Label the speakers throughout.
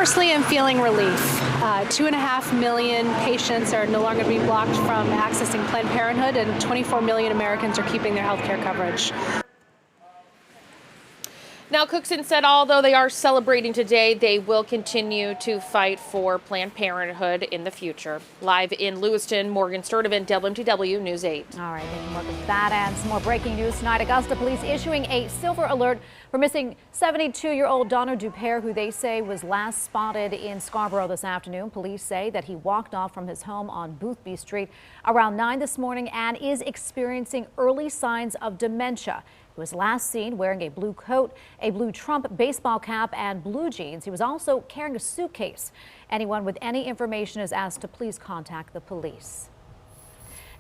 Speaker 1: personally am feeling relief. 2.5 million patients are no longer being blocked from accessing Planned Parenthood, and 24 million Americans are keeping their health care coverage.
Speaker 2: Now, Cookson said although they are celebrating today, they will continue to fight for Planned Parenthood in the future. Live in Lewiston, Morgan Sturdivant, WMTW News 8.
Speaker 3: All right, thank you, Morgan, for that. And some more breaking news tonight. Augusta police issuing a silver alert for missing 72-year-old Donald Dupere, who they say was last spotted in Scarborough this afternoon. Police say that he walked off from his home on Boothby Street around 9 this morning and is experiencing early signs of dementia. He was last seen wearing a blue coat, a blue Trump baseball cap, and blue jeans. He was also carrying a suitcase. Anyone with any information is asked to please contact the police.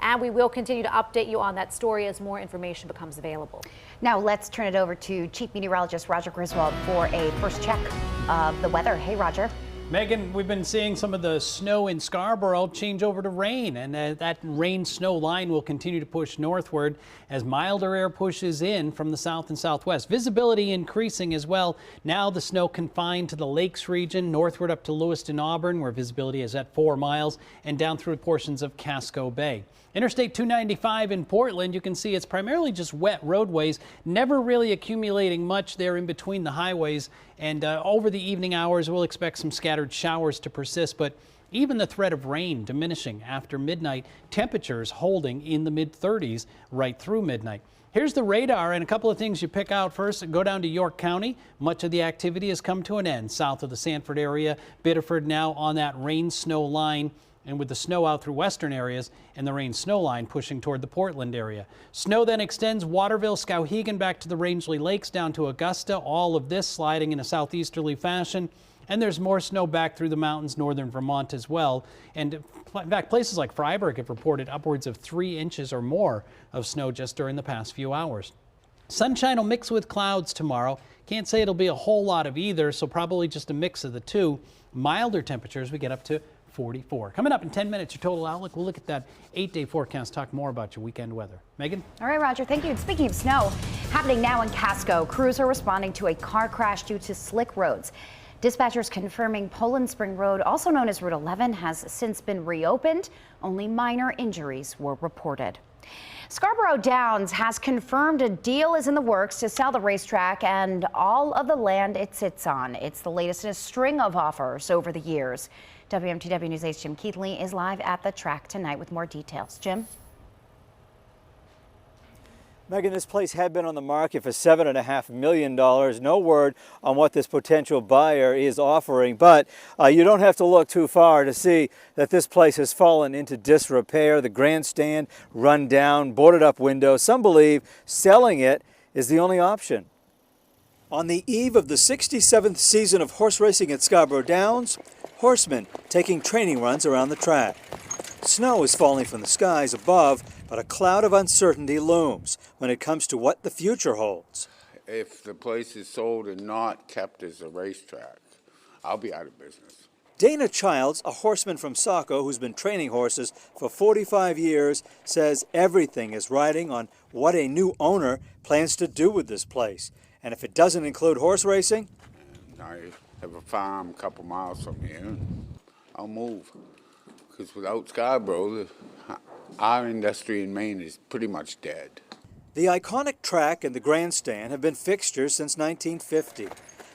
Speaker 3: And we will continue to update you on that story as more information becomes available.
Speaker 4: Now let's turn it over to Chief Meteorologist Roger Griswold for a first check of the weather. Hey, Roger.
Speaker 5: Megan, we've been seeing some of the snow in Scarborough change over to rain, and that rain-snow line will continue to push northward as milder air pushes in from the south and southwest. Visibility increasing as well. Now the snow confined to the Lakes region, northward up to Lewiston, Auburn, where visibility is at 4 miles, and down through portions of Casco Bay. Interstate 295 in Portland, you can see it's primarily just wet roadways, never really accumulating much there in between the highways. And over the evening hours, we'll expect some scattered showers to persist, but even the threat of rain diminishing after midnight, temperatures holding in the mid-30s right through midnight. Here's the radar and a couple of things you pick out first. Go down to York County. Much of the activity has come to an end south of the Sanford area. Biddeford now on that rain-snow line, and with the snow out through western areas and the rain-snow line pushing toward the Portland area. Snow then extends Waterville, Skowhegan back to the Rangeley Lakes down to Augusta. All of this sliding in a southeasterly fashion. And there's more snow back through the mountains, northern Vermont as well. And in fact, places like Freiburg have reported upwards of 3 inches or more of snow just during the past few hours. Sunshine will mix with clouds tomorrow. Can't say it'll be a whole lot of either, so probably just a mix of the two. Milder temperatures we get up to 44. Coming up in 10 minutes, your total outlook. We'll look at that 8-day forecast, talk more about your weekend weather. Megan?
Speaker 4: All right, Roger, thank you. Speaking of snow, happening now in Casco, crews are responding to a car crash due to slick roads. Dispatchers confirming Poland Spring Road, also known as Route 11, has since been reopened. Only minor injuries were reported. Scarborough Downs has confirmed a deal is in the works to sell the racetrack and all of the land it sits on. It's the latest in a string of offers over the years. WMTW News 8's Jim Keithley is live at the track tonight with more details. Jim?
Speaker 6: Megan, this place had been on the market for $7.5 million. No word on what this potential buyer is offering, but you don't have to look too far to see that this place has fallen into disrepair. The grandstand run down, boarded up windows. Some believe selling it is the only option. On the eve of the 67th season of horse racing at Scarborough Downs, horsemen taking training runs around the track. Snow is falling from the skies above, but a cloud of uncertainty looms when it comes to what the future holds.
Speaker 7: If the place is sold and not kept as a racetrack, I'll be out of business.
Speaker 6: Dana Childs, a horseman from Saco who's been training horses for 45 years, says everything is riding on what a new owner plans to do with this place. And if it doesn't include horse racing,
Speaker 7: I have a farm a couple miles from here. I'll move. Because without Scarborough, our industry in Maine is pretty much dead.
Speaker 6: The iconic track and the grandstand have been fixtures since 1950.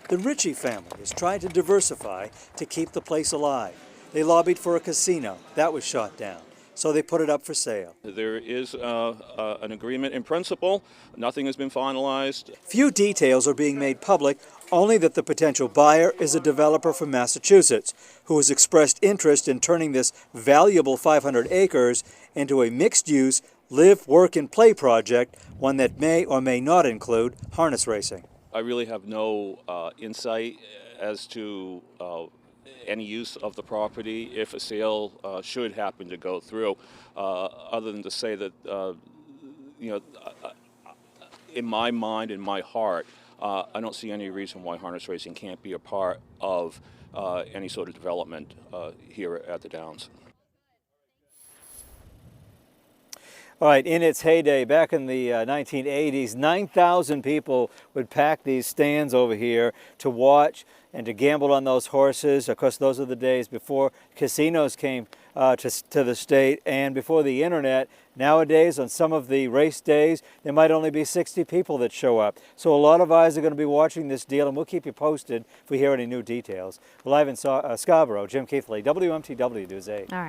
Speaker 6: The Ritchie family has tried to diversify to keep the place alive. They lobbied for a casino. That was shot down. So they put it up for sale.
Speaker 8: There is an agreement in principle. Nothing has been finalized.
Speaker 6: Few details are being made public, only that the potential buyer is a developer from Massachusetts who has expressed interest in turning this valuable 500 acres into a mixed-use live, work, and play project, one that may or may not include harness racing.
Speaker 8: I really have no insight as to any use of the property if a sale should happen to go through, other than to say that, in my mind, in my heart, I don't see any reason why harness racing can't be a part of any sort of development here at the Downs.
Speaker 6: All right, in its heyday, back in the 1980s, 9,000 people would pack these stands over here to watch and to gamble on those horses. Of course, those are the days before casinos came to the state and before the internet. Nowadays, on some of the race days, there might only be 60 people that show up. So a lot of eyes are going to be watching this deal, and we'll keep you posted if we hear any new details. Live in Scarborough, Jim Keithley, WMTW News 8.
Speaker 3: All right.